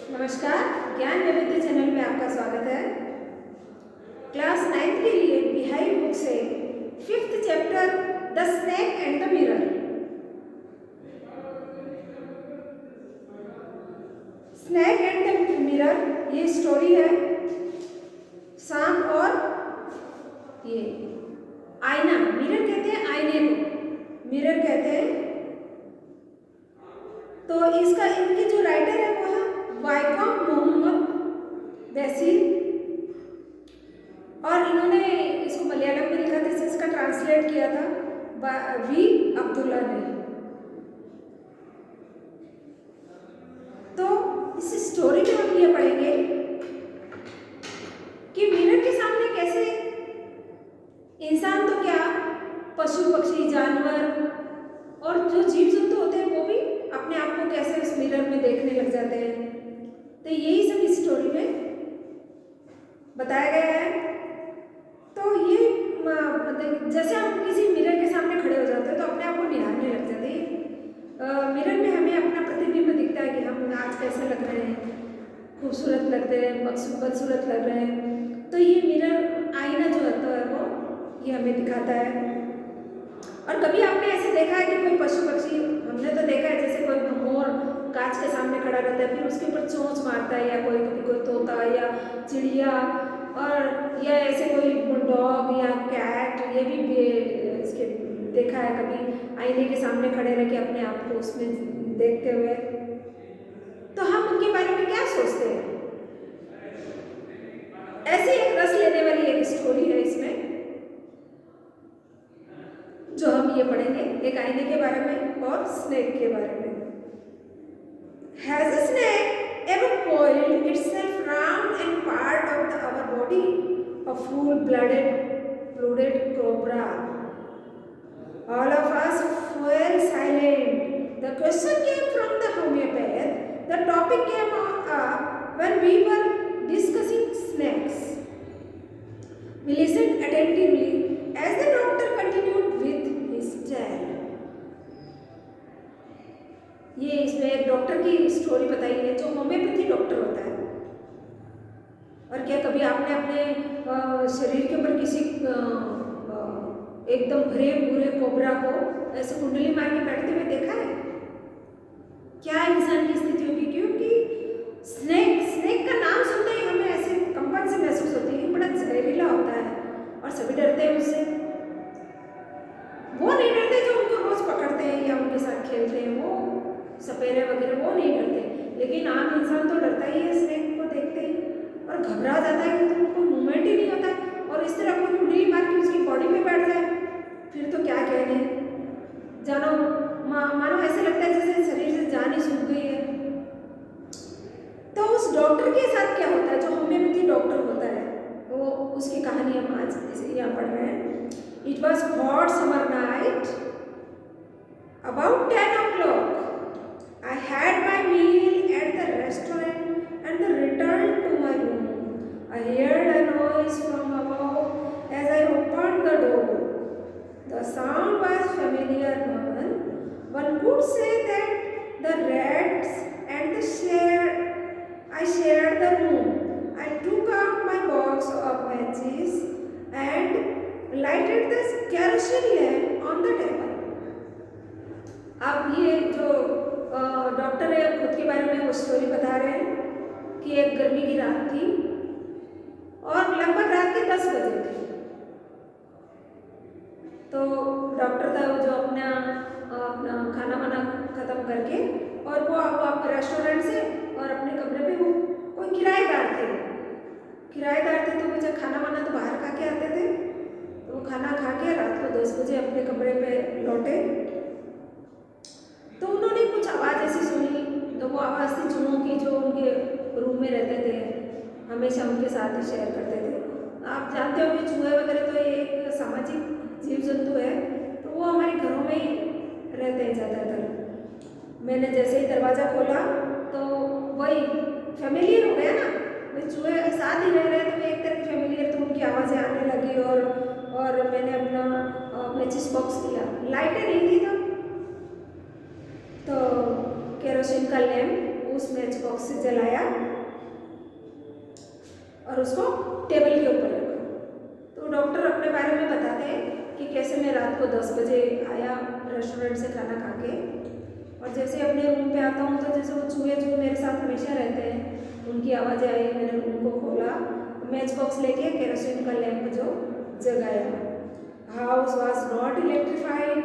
नमस्कार, ज्ञान वैविध्य चैनल में आपका स्वागत है। क्लास 9th के लिए बिहाई बुक से 5th chapter the snake and the mirror. Snake and the mirror ये स्टोरी है। सांप और ये आईना, मिरर कहते हैं आईने को, मिरर कहते हैं। तो इनके जो राइटर है वो है वाइकॉम मोहम्मद बैसिर, और इन्होंने इसको मलयालम में लिखा था, इसका ट्रांसलेट किया था वी अब्दुल्ला ने। तो इस स्टोरी में हम ये पढ़ेंगे कि मिरर के सामने कैसे इंसान तो क्या, पशु पक्षी जानवर और जो जीव जंतु होते हैं वो भी अपने आप को कैसे उस मिरर में देखने लग जाते हैं। तो यही सब इस स्टोरी में बताया गया है। तो ये जैसे हम किसी मिरर के सामने खड़े हो जाते हैं तो अपने आप को निहारने लग जाते हैं। मिरर में हमें अपना प्रतिबिंब दिखता है कि हम आज कैसे लग रहे हैं, खूबसूरत लग रहे हैं, बदसूरत लग रहे हैं। तो ये मिरर आईना जो होता है वो ये हमें दिखाता है। और कभी आपने ऐसे देखा है कि कोई पशु पक्षी, हमने तो देखा है जैसे कोई मोर कांच के सामने खड़ा रहता है, फिर उसके ऊपर चोंच मारता है, या कोई तोता या चिड़िया, और या ऐसे कोई डॉग या कैट, ये भी इसके देखा है कभी आईने के सामने खड़े रह के अपने आप को उसमें देखते हुए। तो हम उनके बारे में क्या सोचते हैं? ऐसे एक रस लेने वाली एक स्टोरी है इसमें जो हम ये पढ़ेंगे, एक आईने के बारे में और स्नेक के बारे में। Has a snake ever coiled itself round and part of our body? A full-blooded cobra. All of us fell silent. The question came from the homeopath. The topic came up when we were discussing snakes. We listened attentively as the doctor continued with his tale. ये इसमें एक doctor की story बताई है जो homeopathy doctor होता है। और क्या कभी आपने अपने शरीर के ऊपर किसी एकदम भरे पूरे कोबरा को ऐसे कुंडली मार के बैठते हुए देखा है? क्या इंसान की स्थिति होगी? क्योंकि स्नेक का नाम सुनते ही हमें ऐसे कंपन से महसूस होती है, बड़ा जहरीला होता है और सभी डरते हैं उससे। वो नहीं डरते जो उनको रोज पकड़ते हैं या उनके साथ खेलते हैं, वो सपेरे वगैरह वो नहीं डरते, लेकिन आम इंसान तो डरता ही है स्नेक को देखते ही और घबरा जाता है कि तो कोई मूवमेंट ही नहीं होता। और इस तरह कोई कुंडली मार के उसकी बॉडी में बैठ जाए फिर तो क्या कहने, जानो मानो ऐसे लगता है जैसे शरीर से जान ही सूख गई है। तो उस डॉक्टर के साथ क्या होता है, जो होम्योपैथी डॉक्टर होता है, वो उसकी कहानी हम आज यहाँ पढ़ रहे हैं। It was hot summer night about 10 o'clock. I had my meal at the restaurant and returned to my room. I heard a noise from above as I opened the door. The sound was familiar one. One could say that the rats and I shared the room. I took out my box of matches and lighted the kerosene lamp on the table. अब ये जो doctor है खुद के बारे में वो story बता रहे हैं कि एक गर्मी की रात थी और लगभग रात के 10 बजे थे। तो डॉक्टर था वो जो अपना खाना वाना ख़त्म करके और वो आपके रेस्टोरेंट से और अपने कमरे पे वो कोई किराएदार थे तो वो जब खाना वाना तो बाहर खा के आते थे, तो वो खाना खा के रात को 10 बजे अपने कमरे पे लौटे। तो उन्होंने कुछ आवाज़ ऐसी सुनी, तो वो आवाज़ थी चूहों की, जो उनके रूम में रहते थे, हमेशा उनके साथ ही शेयर करते थे। आप जानते हो कि चूहे वगैरह तो एक सामाजिक जीव जंतु है, तो वो हमारे घरों में ही रहते हैं ज़्यादातर। मैंने जैसे ही दरवाज़ा खोला तो वही फैमिलियर हो गया ना, वे चूहे साथ ही रह रहे थे, तो एक तरह की फैमिलियर, तो उनकी आवाज़ें आने लगी। और मैंने अपना मैचिस बॉक्स लिया, लाइटें नहीं थी तो केरोसिन का लैम्प उस मैच बॉक्स से जलाया और उसको टेबल के ऊपर रखा। तो डॉक्टर अपने बारे में बताते हैं कि कैसे मैं रात को 10 बजे आया रेस्टोरेंट से खाना खा के, और जैसे अपने रूम पे आता हूँ तो जैसे वो चूहे जो मेरे साथ हमेशा रहते हैं उनकी आवाज़ें आई, मैंने रूम को खोला, मैच बॉक्स लेके केरोसिन का लैंप जो जगाया। House was not electrified,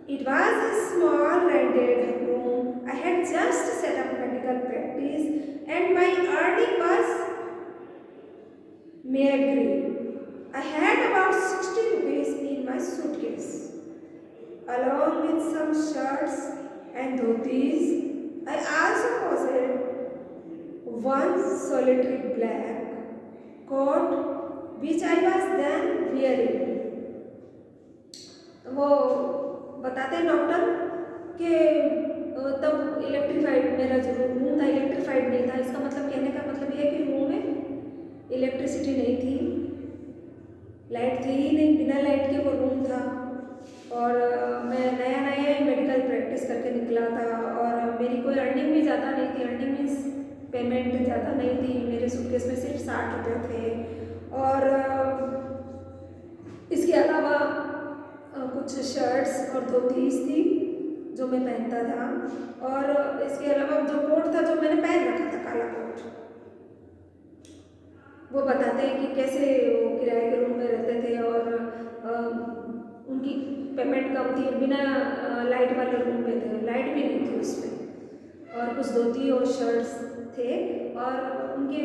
it was a small rented room. I had just set up medical practice and my earning was meagre. I had about 60 rupees in my suitcase. Along with some shirts and dhotis, I also possessed one solitary black coat which I was then wearing. वो बताते हैं doctor कि तब electrified मेरा जो room था electrified नहीं था। इसका मतलब कहने का मतलब ये है कि रूम में इलेक्ट्रिसिटी नहीं थी, लाइट थी ही नहीं, बिना लाइट के वो रूम था। और मैं नया नया मेडिकल प्रैक्टिस करके निकला था और मेरी कोई अर्निंग भी ज़्यादा नहीं थी। अर्निंग मीन्स पेमेंट ज़्यादा नहीं थी, मेरे सूटकेस में सिर्फ 60 रुपये थे। और इसके अलावा कुछ शर्ट्स और धोतीस थी जो मैं पहनता था, और इसके अलावा जो कोट था जो मैंने पहन रखा था, काला कोट। वो बताते हैं कि कैसे वो किराए के रूम में रहते थे और उनकी पेमेंट कम थी, बिना लाइट वाले रूम में थे, लाइट भी नहीं थी उसमें, और कुछ धोती और शर्ट्स थे, और उनके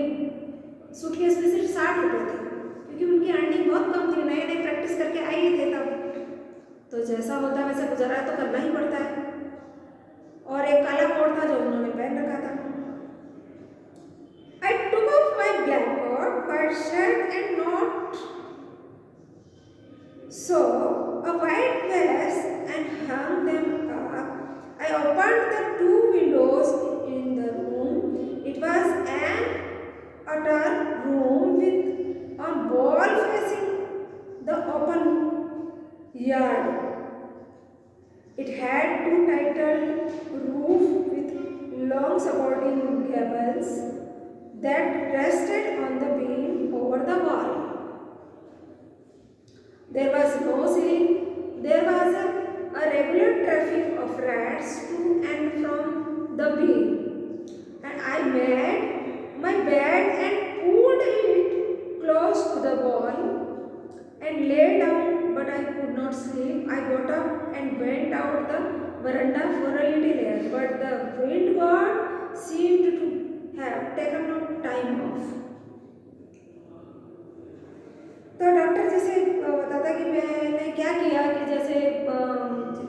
सूटकेस में सिर्फ 60 रुपये थे क्योंकि उनकी अर्निंग बहुत कम थी, नए नए प्रैक्टिस करके आई ही थे तब। तो जैसा होता है वैसे गुजारा तो करना ही पड़ता है। और एक काला कोट था जो उन्होंने पहन रखा था। I took off my black coat, white shirt and not so a white vest and hung them up. I opened the 2 windows in the room. It was an utter room with a wall facing the open yard. It had 2 tiled roof with long supporting gables that rested on the beam over the wall. There was no ceiling. There was a regular traffic of rats to and from the beam. And I made my bed and pulled it close to the wall and lay down, but I could not sleep. I got up and went out the veranda for a little air, but the wind god seemed to have taken no time off. तो doctor जैसे बताता कि मैंने क्या किया कि जैसे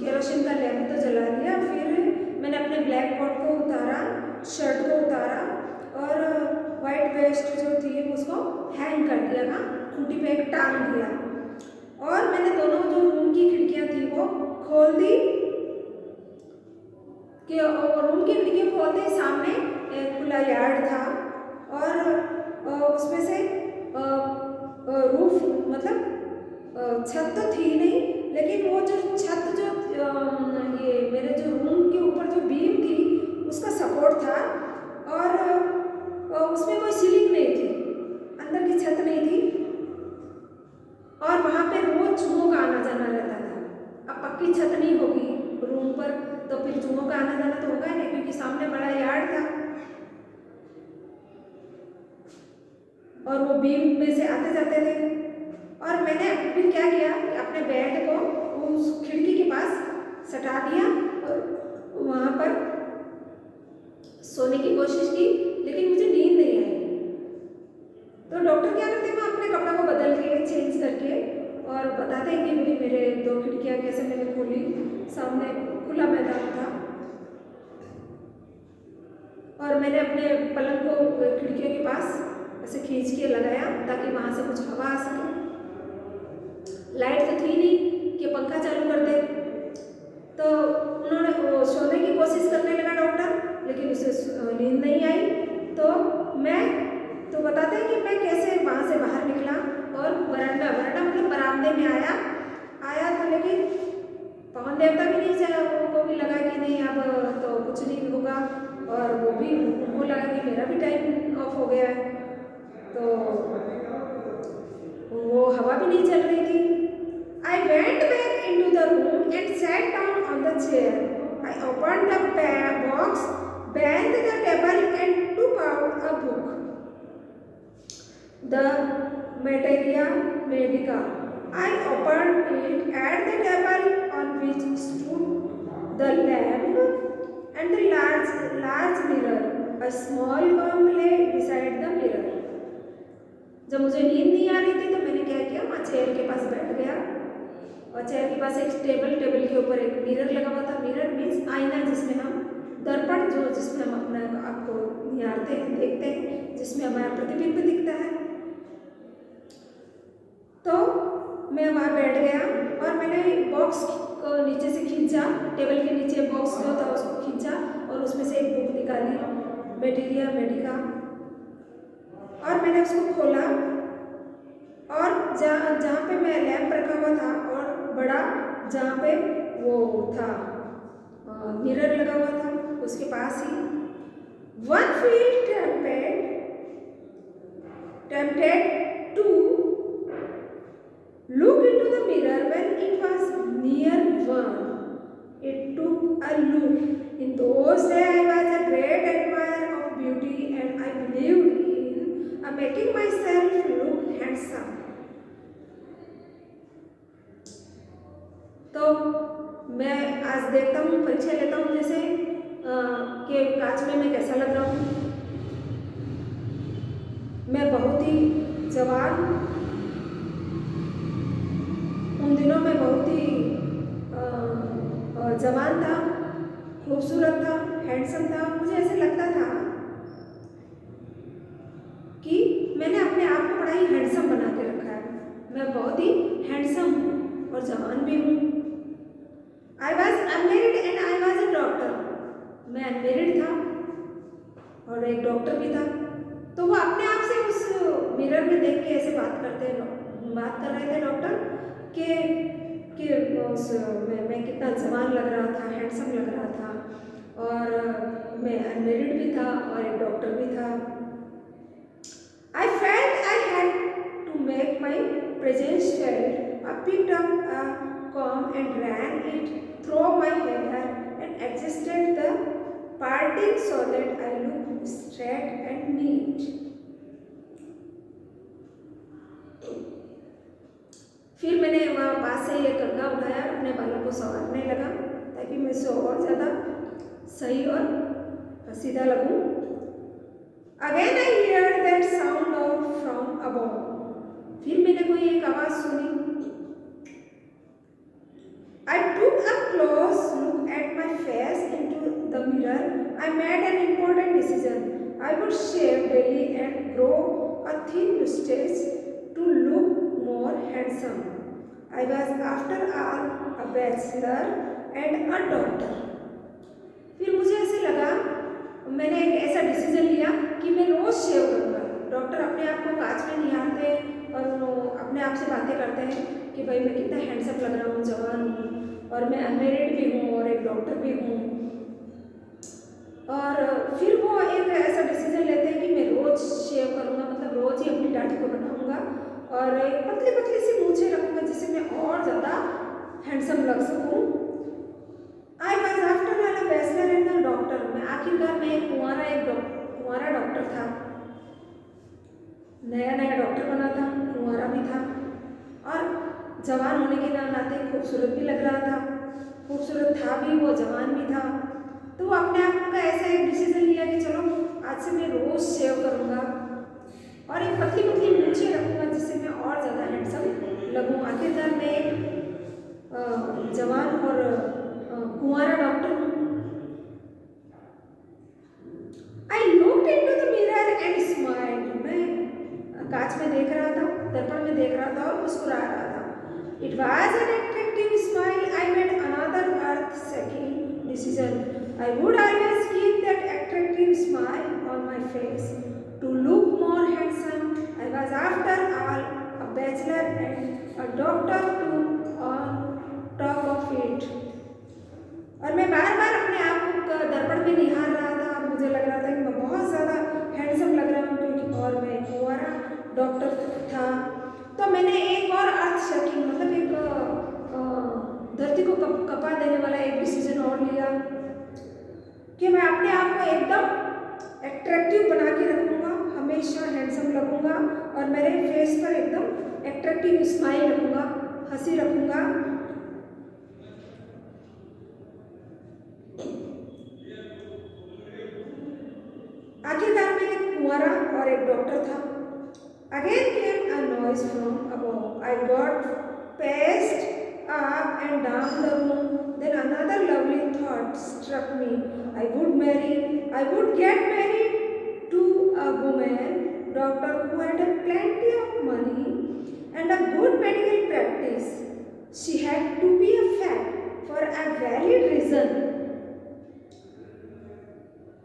kerosene का लैंप तो जला दिया, फिर मैंने अपने ब्लैक कोट को उतारा, शर्ट को उतारा और वाइट वेस्ट जो थी उसको हैंग कर दिया था, खूंटी पे एक टांग दिया, और मैंने दोनों जो रूम की खिड़कियाँ थी वो खोल दी कि रूम की खिड़की खोल दी। सामने एक खुला यार्ड था और उसमें से रूफ मतलब छत तो थी नहीं, लेकिन वो जो छत जो ये मेरे जो रूम के ऊपर जो बीम थी उसका सपोर्ट था, और उसमें कोई सीलिंग नहीं थी, अंदर की छत नहीं थी, और वहाँ पे रोज चूहों का आना जाना रहता था। अब पक्की छत नहीं होगी रूम पर तो फिर चूहों का आना जाना तो होगा ही नहीं, क्योंकि सामने बड़ा यार्ड था और वो बीम में से आते जाते थे। और मैंने फिर क्या किया कि अपने बेड को उस खिड़की के पास सटा दिया और वहाँ पर सोने की कोशिश की, लेकिन मुझे नींद नहीं आई। तो डॉक्टर क्या करते हैं, मैं अपने कपड़ा को बदल के चेंज करके और बताते हैं कि भाई मेरे 2 खिड़कियाँ कैसे मैंने खोली, सामने खुला मैदान था, और मैंने अपने पलंग को खिड़कियों के पास ऐसे खींच के लगाया ताकि वहाँ से कुछ हवा आ सके। लाइट तो थी नहीं कि पंखा चालू कर दे, तो उन्होंने वो सोने की कोशिश करने लगा डॉक्टर, लेकिन उसे नींद नहीं आई। तो बताते हैं कि मैं कैसे वहाँ से बाहर निकला और बरामदा मतलब बरामदे में आया था, लेकिन पवन देवता भी नहीं चाहे, को भी लगा कि नहीं अब तो कुछ नहीं the materia medica. I opened it at the table on which stood the lamp and the large mirror. A small comb lay beside the mirror. जब मुझे नींद नहीं आ रही थी तो मैंने क्या किया, मैं चेयर के पास बैठ गया और चेयर के पास एक टेबल के ऊपर एक मिरर लगा हुआ था। मिरर मीन्स आईना, जिसमें हम दर्पण, जो जिसमें हम अपने आप को निहारते हैं, देखते हैं, जिसमें हमारा प्रतिबिंब दिखता है। तो मैं वहाँ बैठ गया और मैंने बॉक्स को नीचे से खींचा, टेबल के नीचे बॉक्स जो था उसको खींचा और उसमें से एक बुक निकाली, मेटेरिया मेडिका, और मैंने उसको खोला और जहाँ पे मैं लैंप रखा हुआ था और बड़ा जहाँ पे वो था मिरर लगा हुआ था उसके पास ही, one feel tempted to look into the mirror when it was near one. It took a look. In those days I was a great admirer of beauty and I believed in making myself look handsome. तो मैं आज देखता हूँ, परीक्षा लेता हूँ जैसे कि कांच में मैं कैसा लग रहा हूँ। मैं बहुत ही जवान, उन दिनों में बहुत ही जवान था, खूबसूरत था, हैंडसम था। मुझे ऐसे लगता था कि मैंने अपने आप को बड़ा ही हैंडसम बना के रखा है, मैं बहुत ही हैंडसम हूँ और जवान भी हूँ। I was unmarried and I was a doctor. मैं अनमेरिड था और एक डॉक्टर भी था। तो वो अपने आप से उस मिरर में देख के ऐसे बात कर रहे थे डॉक्टर कि उस मैं कितना जवान लग रहा था, हैंडसम लग रहा था, और मैं अनमेरिड भी था और एक डॉक्टर भी था। I felt I had to make my presence felt. I picked up a comb and ran it through my hair and adjusted the parting so that I looked straight and neat. फिर मैंने वहाँ पास से एक कंघा उठाया, अपने बालों को संवारने लगा ताकि मैं इससे और ज़्यादा सही और सीधा लगूं। Again I heard that sound from above. फिर मैंने कोई एक आवाज़ सुनी। I took a close look at my face into the mirror. I made an important decision. I would shave daily and grow a thin mustache to look more handsome. I was after all a bachelor and a doctor. फिर मुझे ऐसे लगा, मैंने एक ऐसा decision लिया कि मैं रोज़ शेव करूँगा। डॉक्टर अपने आप को कांच में निहारते और वो अपने आप से बातें करते हैं कि भाई मैं कितना हैंडसम लग रहा हूँ, जवान हूँ और मैं अनमेरिड भी हूँ और एक डॉक्टर भी हूँ। और फिर वो एक ऐसा डिसीजन लेते हैं कि मैं रोज़ शेव करूँगा, मतलब रोज़ ही अपनी दाढ़ी को बनाऊँगा और एक पतली पतली सी मूछें रखूँगा जिससे मैं और ज़्यादा हैंडसम लग सकूँ। I was after all a bachelor and a doctor. मैं आखिरकार मैं एक कुंवारा डॉक्टर था, नया डॉक्टर बना था, कुंवारा भी था और जवान होने के नाते खूबसूरत भी लग रहा था। खूबसूरत था भी वो, जवान भी था। तो वो अपने आप का ऐसा एक डिसीजन लिया कि चलो आज से मैं रोज़ शेव करूँगा और एक पतली पतली मूछें रखूँगा जिससे मैं और ज़्यादा हैंडसम लगूँ। आखिरकार मैं एक जवान और कुंवारा डॉक्टर हूँ। I looked into the mirror and smiled. मैं कांच में देख रहा था, दर्पण में देख रहा था और मुस्कुरा रहा था। It was an attractive smile. I made another earth shaking decision. I would always keep that attractive smile on my face to look more handsome. I was after all a bachelor and a doctor too on top of it. और मैं बार बार अपने आप को दर्पण में निहार रहा था। मुझे लग रहा था कि मैं बहुत ज़्यादा हैंडसम लग रहा हूँ क्योंकि और मैं कुंवारा डॉक्टर था। तो मैंने एक और अर्थ शेकिंग, मतलब एक धरती को कपा देने वाला एक डिसीजन और लिया कि मैं अपने आप को एकदम एट्रैक्टिव बना के रखूँगा, हमेशा हैंडसम लगूंगा और मेरे फेस पर एकदम एट्रैक्टिव स्माइल रखूंगा, हंसी रखूंगा। आखिरकार में एक कुंवारा और एक डॉक्टर था। Again came a noise from above. I got paced up and down the room. Then another lovely thought struck me. I would get married to a woman doctor who had a plenty of money and a good medical practice. She had to be a fact for a valid reason.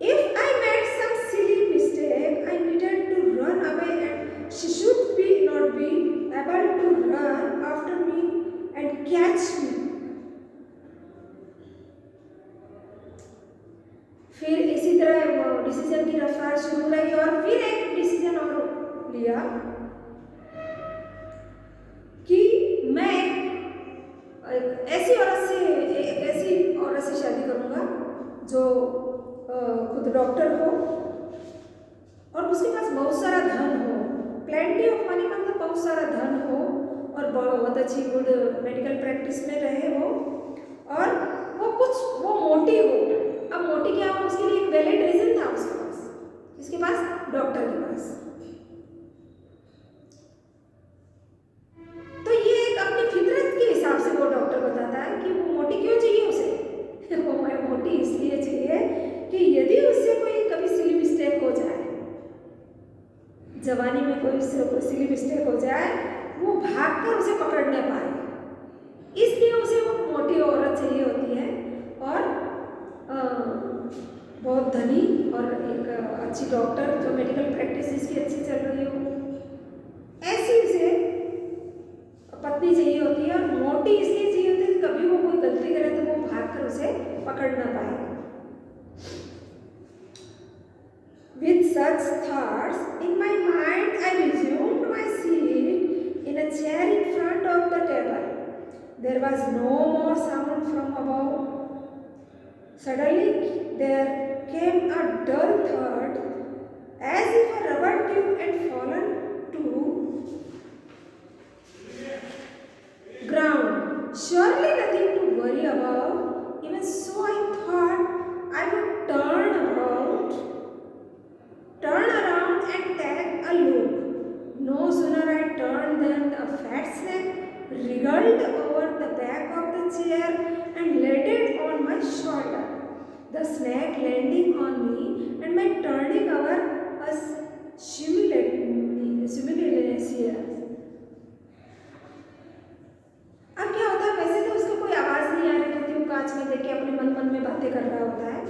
If I made some silly mistake, I needed to run away and she should not be able to run after me and catch me. फिर इसी तरह decision की रफ्तार शुरू रही और फिर एक डिसीजन और लिया कि मैं एक ऐसी औरत से शादी करूंगा जो खुद डॉक्टर हो और उसके पास बहुत सारा धन हो। प्लेंटी ऑफ मनी मतलब बहुत सारा धन हो और बहुत अच्छी गुड मेडिकल प्रैक्टिस में रहे हो और वो मोटी हो। अब मोटी क्या हो, उसके लिए एक वैलिड रीजन था उसके पास, किसके पास, डॉक्टर के पास। तो ये एक अपनी फितरत के हिसाब से वो डॉक्टर बताता है कि वो मोटी क्यों चाहिए उसे वो मोटी इसलिए चाहिए कि यदि उससे कोई कभी सिली मिस्टेक हो जाए, जवानी में कोई सिली मिस्टेक हो जाए, वो भागकर उसे पकड़ न पाए, इसलिए उसे वो मोटी औरत चाहिए होती है और बहुत धनी और एक अच्छी डॉक्टर जो मेडिकल प्रैक्टिस इसकी अच्छी चल रही हो, ऐसी उसे पत्नी चाहिए होती है। और मोटी इसलिए चाहिए होती है कि कभी वो कोई गलती करे तो वो भागकर उसे पकड़ ना पाए। With such thoughts in my mind, I resumed my seat in a chair in front of the table. There was no more sound from above. Suddenly, there came a dull thud, as if a rubber tube had fallen to ground. Surely nothing to worry about. Even so, I thought I would turn around and take a look. No sooner I turned than a fat snake wriggled over the back of the chair and landed on my shoulder. The snake landing on me and my turning over was simultaneous. अब क्या होता है, वैसे तो उसको कोई आवाज नहीं आ रही होती, वो कांच में देख के अपने मन में बातें कर रहा होता है,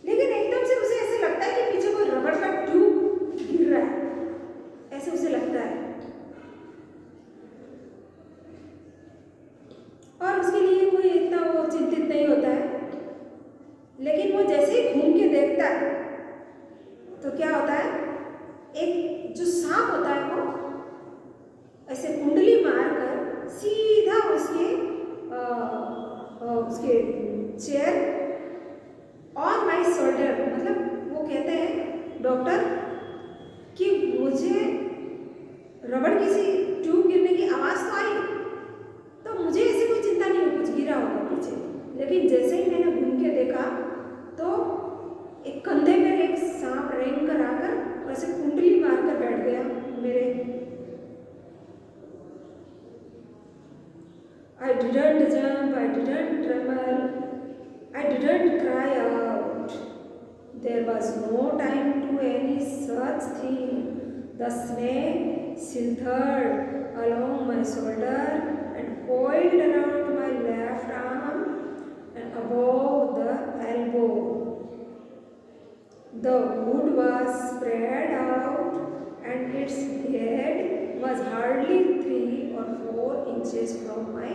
लेकिन एकदम से उसे ऐसे लगता है कि पीछे कोई रबड़ का ट्यूब गिर रहा है, ऐसे उसे लगता है। और उसके लिए कोई इतना वो चिंतित नहीं होता है, लेकिन वो जैसे ही घूम के देखता है तो क्या होता है, एक जो सांप होता है वो ऐसे कुंडली मारकर सीधा उसके चेयर ऑन माई शोल्डर, मतलब वो कहते हैं डॉक्टर कि मुझे रबड़ किसी ट्यूब गिरने की आवाज़ तो आई, तो मुझे ऐसे कोई चिंता नहीं है, कुछ गिरा होगा पीछे। लेकिन जैसे ही मैंने घूम के देखा तो एक कंधे पर एक सांप रेंग कर आकर ऐसे कुंडली मारकर बैठ गया मेरे। I didn't jump, I didn't tremble, I didn't cry out. There was no time to any such thing. The snake slithered along my shoulder and coiled around my left arm and above the elbow. The wood was spread out and its head was hardly 3 or 4 inches from my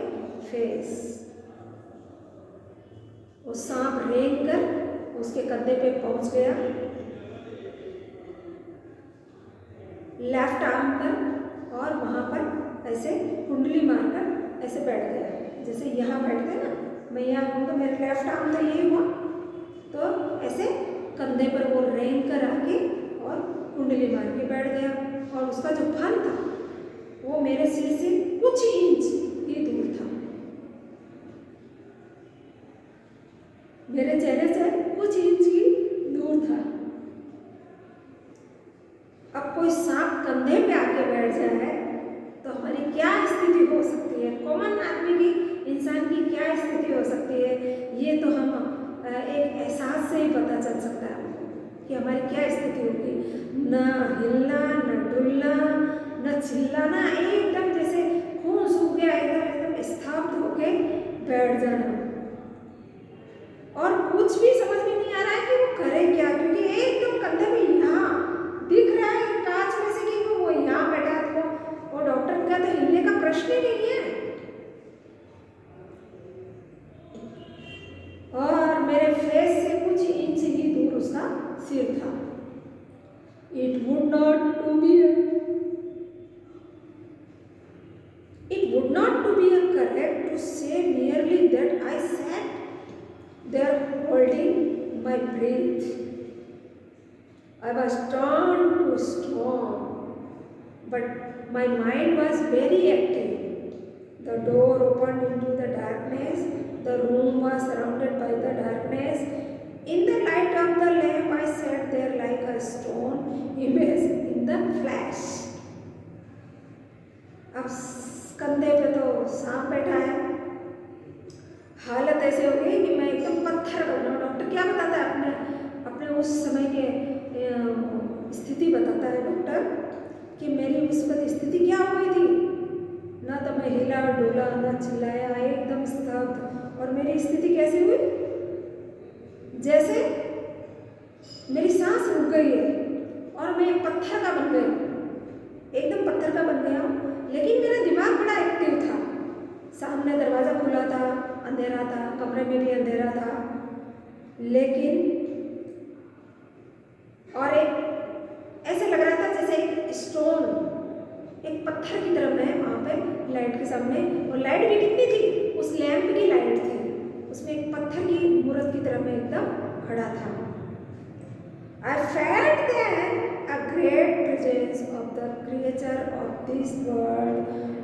face. वो सांप रेंग कर उसके कंधे पे पहुंच गया, left arm पर, और वहाँ पर ऐसे कुंडली मारकर ऐसे बैठ गया, जैसे यहाँ बैठते हैं ना, मैं यहाँ हूँ तो मेरे लेफ्ट आर्म तो यही हुआ, तो ऐसे कंधे पर वो रेंग कर आके और कुंडली मार के बैठ गया और उसका जो फन था वो मेरे सिर से कुछ इंच ही दूर था, मेरे चेहरे से कुछ इंच ही दूर था। अब कोई सांप कंधे पे आके बैठ जाए तो हमारी क्या स्थिति हो सकती है, कॉमन आदमी की, इंसान की क्या स्थिति हो सकती है, ये तो हम एक एहसास से ही पता चल सकता है हमको कि हमारी क्या स्थिति होगी। न हिलना, न डुलना, न चिल्लाना, एकदम जैसे खून सूख गया, एकदम स्तब्ध होके बैठ जाना और कुछ भी समझ में नहीं आ रहा है कि वो करे क्या, क्योंकि एकदम कंधे में यहाँ दिख रहा है कांच में से कि वो यहाँ बैठा है। तो वो डॉक्टर का तो हिलने का प्रश्न ही नहीं है। और मेरे फेस से कुछ इंच ही दूर उसका सिर था। It would not to be a correct to say merely that I sat there holding my breath. I was turned to stone, but my mind was very active. The door opened into the darkness. The room was surrounded by the darkness. In the light of the lamp, I sat there like a stone image in the flash. अब कंधे पे तो सांप बैठा है, हालत ऐसे हो गई कि मैं एकदम पत्थर बन रहा हूँ। डॉक्टर क्या बताता है, अपने अपने उस समय के स्थिति बताता है डॉक्टर कि मेरी उस वक्त स्थिति क्या हो गई थी, ना तो मैं हिला डोला, ना चिल्लाया, एकदम स्तब्ध। और मेरी स्थिति कैसी हुई, जैसे मेरी सांस रुक गई है और मैं पत्थर का बन गई, एकदम पत्थर का बन गया हूँ। लेकिन मेरा दिमाग बड़ा एक्टिव था, सामने दरवाज़ा खुला था, अंधेरा था, कमरे में भी अंधेरा था, लेकिन और एक ऐसे लग रहा था जैसे एक स्टोन, एक पत्थर की तरह मैं वहाँ पे लाइट के सामने, और लाइट भी कितनी थी, उस लैंप की लाइट थी, उसमें एक पत्थर की मूर्त की तरह मैं एकदम खड़ा था। I felt then a great presence of the creator of this world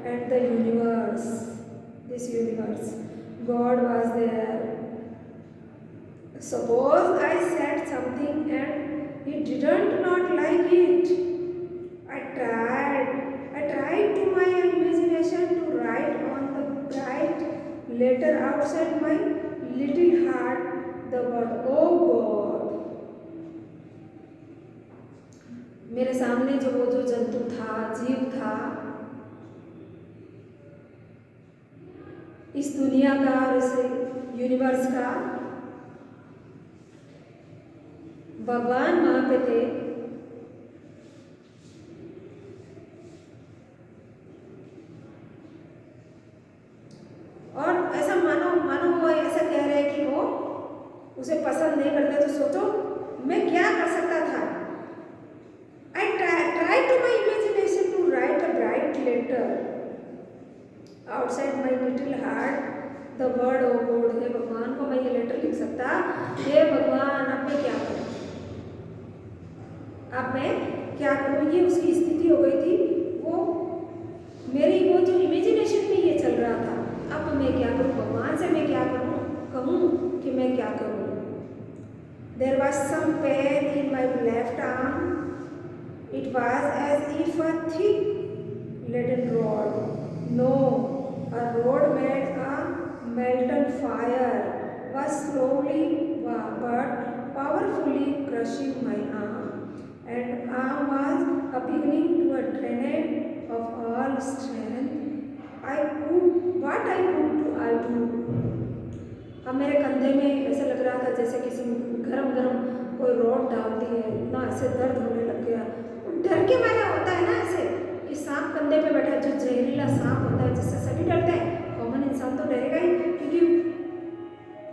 and the universe. This universe, God was there. Suppose I said something and he didn't not like it. I tried to my imagination to write on the bright letter outside my little heart the word, oh God. मेरे सामने जो वो जो जंतु था, जीव था, इस दुनिया का और इस यूनिवर्स का, भगवान वहाँ पे थे। और ऐसा मानो वो ऐसा कह रहे हैं कि वो उसे पसंद नहीं करते, तो सोचो मैं क्या कर सकता था। I tried to my imagination to write a bright letter outside my little heart the word oh God. हे भगवान को मैं ये लेटर लिख सकता, हे भगवान अब मैं क्या करूँ, अब मैं क्या करूँ। ये उसकी स्थिति हो गई थी, वो मेरी वो जो इमेजिनेशन में ये चल रहा था, अब मैं क्या करूँ, भगवान से मैं क्या करूँ, कहूँ कि मैं क्या करूँ। There was some pain in my left arm. It was as if a thick leaden rod, no, a rod made a molten fire, was slowly but powerfully crushing my arm, and arm was beginning to drain of all strength. What I could do. अब मेरे कंधे में ऐसा लग रहा था जैसे किसी गरम कोई रॉड डालती है, इतना ऐसे दर्द होने लग गया। डर के मारे होता है ना ऐसे कि सांप कंधे पे बैठा है, जो जहरीला सांप होता है जिससे सभी डरते हैं, कॉमन इंसान तो डरेगा ही, क्योंकि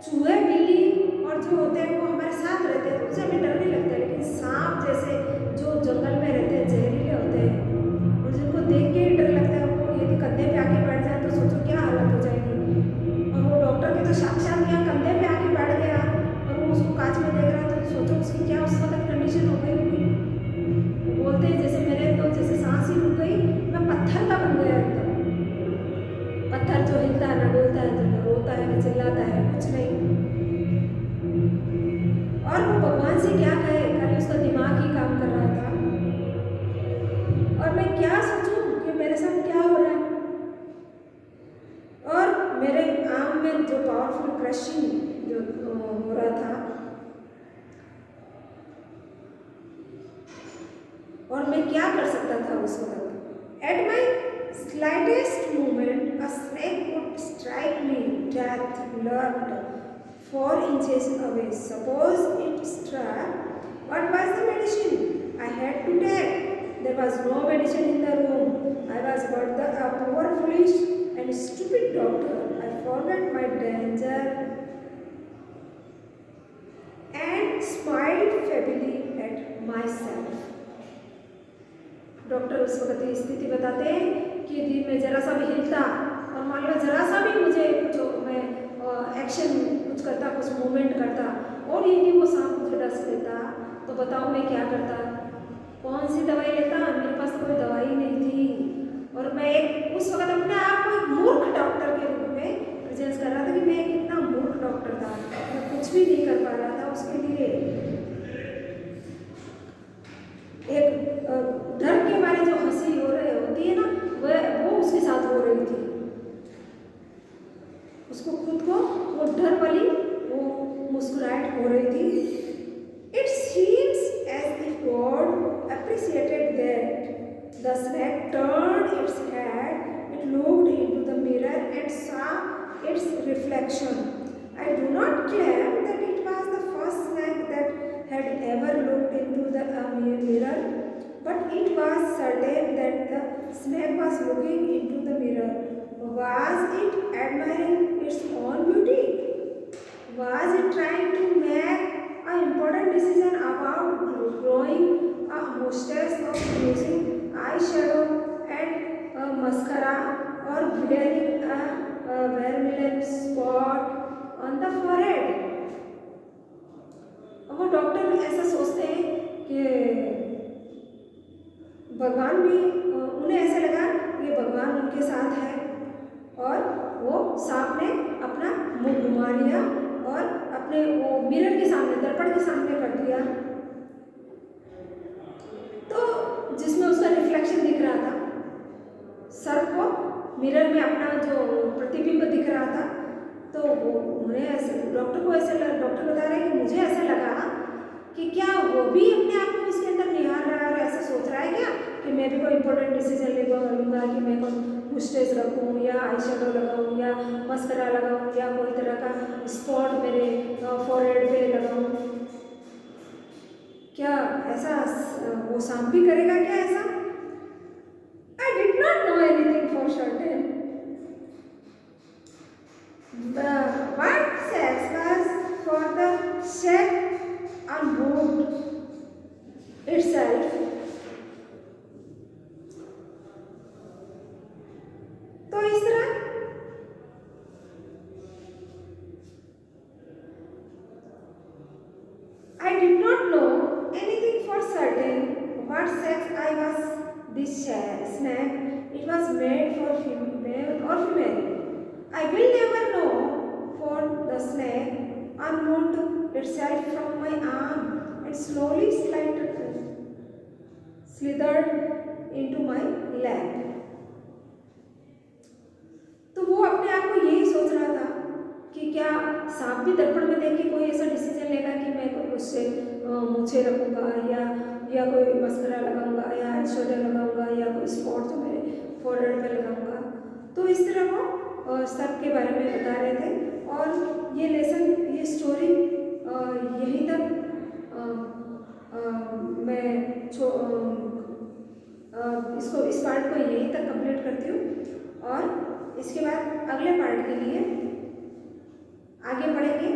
चूहे बिल्ली और जो होते हैं वो हमारे साथ रहते हैं तो उनसे हमें डर नहीं लगता है। लेकिन सांप जैसे जो जंगल में रहते हैं, जहरीले होते हैं और जिनको देख के ही डर लगता है, वो यदि कंधे पे आके बैठ जाए तो सोचो क्या हालत हो जाएगी। और वो डॉक्टर के तो साक्षात यहाँ कंधे पे आके बैठ गया और वो उसको कांच में देख रहा है, तो सोचो उसकी क्या उस वक्त कंडीशन हो गई होगी। और मैं क्या कर सकता था उस वक्त। At my slightest movement a snake would strike me, death lurked 4 inches away. Suppose it struck, what was the medicine I had to take? There was no medicine in the room. I was but a poor, foolish and stupid doctor. I forgot my danger and smiled feebly at myself. Doctor उस वक्त की स्थिति बताते हैं कि यदि मैं जरा सा भी हिलता और मान लो जरा सा भी मुझे जो मैं एक्शन कुछ करता, कुछ मूवमेंट करता और यदि वो सांप मुझे डस लेता तो बताओ मैं क्या करता, कौन सी दवाई लेता। मेरे पास तो कोई दवाई नहीं थी और मैं एक उस वक्त अपने आप को एक मूर्ख डॉक्टर के रूप में प्रेजेंस कर रहा था कि मैं एक कितना मूर्ख डॉक्टर था, मैं कुछ भी नहीं कर पा रहा था उसके लिए। एक डर के मारे जो हंसी हो रही होती है ना, वो उसके साथ हो रही थी। उसको खुद को वो डर वाली वो मुस्कुराहट हो रही थी। It seems as if God appreciated that the snake turned its head, it looked into the mirror and saw its reflection. I do not claim that it was the first snake that had ever looked into the mirror, but it was certain that the snake was looking into the mirror. Was it admiring its own beauty? Was it trying to make an important decision about growing a mustache, of using eyeshadow and mascara, or wearing a vermilion spot on the forehead? वो doctor ऐसा सोचते हैं कि भगवान भी, उन्हें ऐसा लगा कि भगवान उनके साथ है और वो सांप ने अपना मुंह घुमा लिया और अपने वो मिरर के सामने, दर्पण के सामने कर दिया, तो जिसमें उसका रिफ्लेक्शन दिख रहा था, सर्प को मिरर में अपना जो प्रतिबिंब दिख रहा था, तो वो उन्हें ऐसे डॉक्टर को ऐसे डॉक्टर बता रहे हैं कि मुझे ऐसा लगा कि क्या वो भी अपने आप को उसके अंदर निहार रहा है और ऐसा सोच रहा है क्या कि मैं भी कोई इंपॉर्टेंट डिसीजन ले लूँगा कि मैं कोई मुस्टेज रखूँ या आई शेडो लगाऊँ या मस्करा लगाऊँ या कोई तरह का स्पॉट मेरे फॉरहेड पे लगाऊँ। क्या ऐसा वो सांप भी करेगा क्या ऐसा? I did not know anything for certain. What sex was for the shape unmoved itself. तो इस तरह I did not know anything for certain what sex I was this snake. It was made for female or female. I will never know, for the snake unwound itself from my arm and slowly slithered into my lap. तो वो अपने आप को यही सोच रहा था कि क्या सांप भी दर्पण में देख के कोई ऐसा डिसीजन लेगा कि मैं कोई उससे मूछें रखूँगा या कोई मस्करा लगाऊंगा या आई शेडो लगाऊंगा या कोई स्पॉट जो मेरे फोरहेड पे लगाऊंगा। तो इस तरह वो सर्प के बारे में बता रहे थे और ये लेसन, ये स्टोरी यहीं तक मैं इसको इस पार्ट को यहीं तक कंप्लीट करती हूँ और इसके बाद अगले पार्ट के लिए आगे बढ़ेंगे।